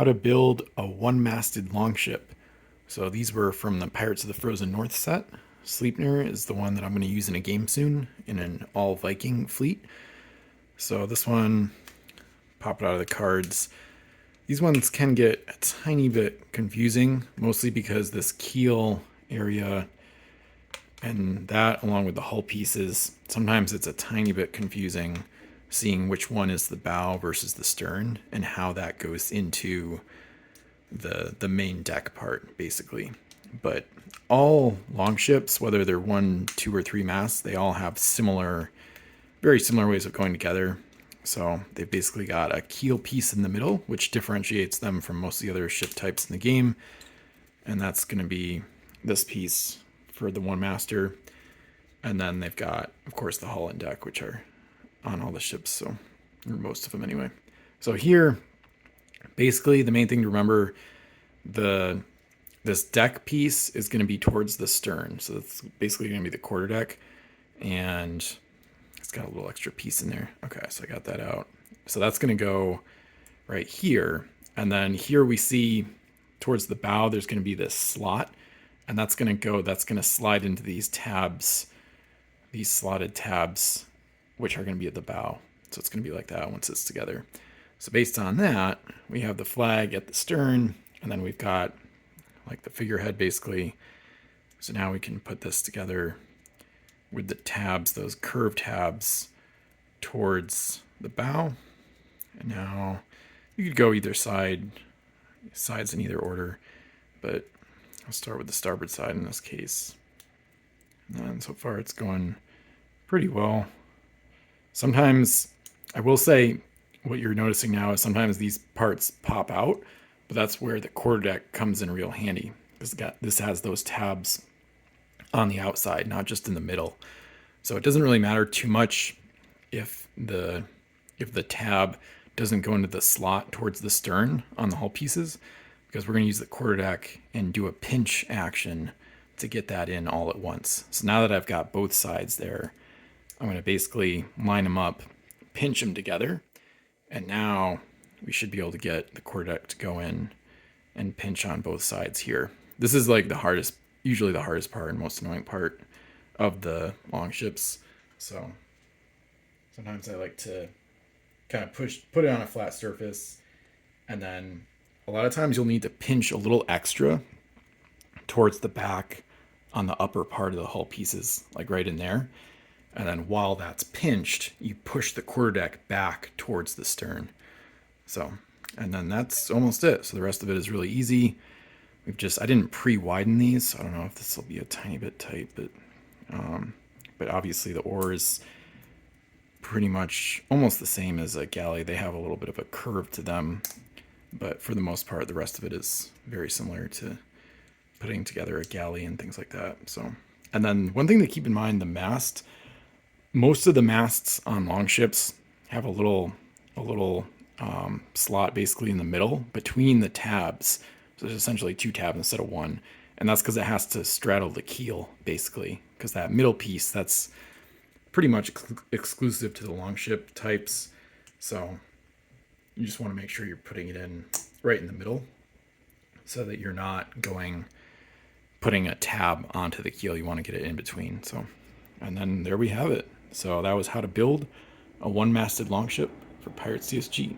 how to build a one-masted longship. So these were from the Pirates of the Frozen North set. Sleipnir is the one that I'm going to use in a game soon in an all Viking fleet. So this one, pop it out of the cards. These ones can get a tiny bit confusing, mostly because this keel area and that, along with the hull pieces, sometimes it's a tiny bit confusing seeing which one is the bow versus the stern and how that goes into the main deck part, basically. But all longships, whether they're 1, 2, or 3 masts, they all have very similar ways of going together. So they've basically got a keel piece in the middle, which differentiates them from most of the other ship types in the game. And that's going to be this piece for the one master. And then they've got, of course, the hull and deck, which are on all the ships, so or most of them anyway. So here, basically, the main thing to remember, this deck piece is going to be towards the stern. So it's basically going to be the quarterdeck, and it's got a little extra piece in there. Okay, so I got that out. So that's going to go right here. And then here we see towards the bow, there's going to be this slot, and that's going to slide into these tabs, these slotted tabs, which are going to be at the bow. So it's going to be like that once it's together. So based on that, we have the flag at the stern, and then we've got like the figurehead basically. So now we can put this together with the tabs, those curved tabs towards the bow. And now you could go either sides in either order, but I'll start with the starboard side in this case. And so far it's going pretty well. Sometimes, I will say, what you're noticing now is sometimes these parts pop out, but that's where the quarterdeck comes in real handy. This has those tabs on the outside, not just in the middle. So it doesn't really matter too much if the tab doesn't go into the slot towards the stern on the hull pieces, because we're going to use the quarterdeck and do a pinch action to get that in all at once. So now that I've got both sides there, I'm going to basically line them up, pinch them together, and now we should be able to get the quarterdeck to go in and pinch on both sides here. This is like usually the hardest part and most annoying part of the longships. So sometimes I like to kind of put it on a flat surface, and then a lot of times you'll need to pinch a little extra towards the back on the upper part of the hull pieces, like right in there. And then while that's pinched, you push the quarterdeck back towards the stern. So, and then that's almost it. So the rest of it is really easy. I didn't pre-widen these. I don't know if this will be a tiny bit tight, but obviously the oar is pretty much almost the same as a galley. They have a little bit of a curve to them, but for the most part, the rest of it is very similar to putting together a galley and things like that. So, and then one thing to keep in mind, the mast. Most of the masts on longships have a little slot basically in the middle between the tabs. So there's essentially 2 tabs instead of 1. And that's because it has to straddle the keel, basically. Because that middle piece, that's pretty much exclusive to the longship types. So you just want to make sure you're putting it in right in the middle so that you're not putting a tab onto the keel. You want to get it in between. So, and then there we have it. So that was how to build a one-masted longship for Pirates CSG.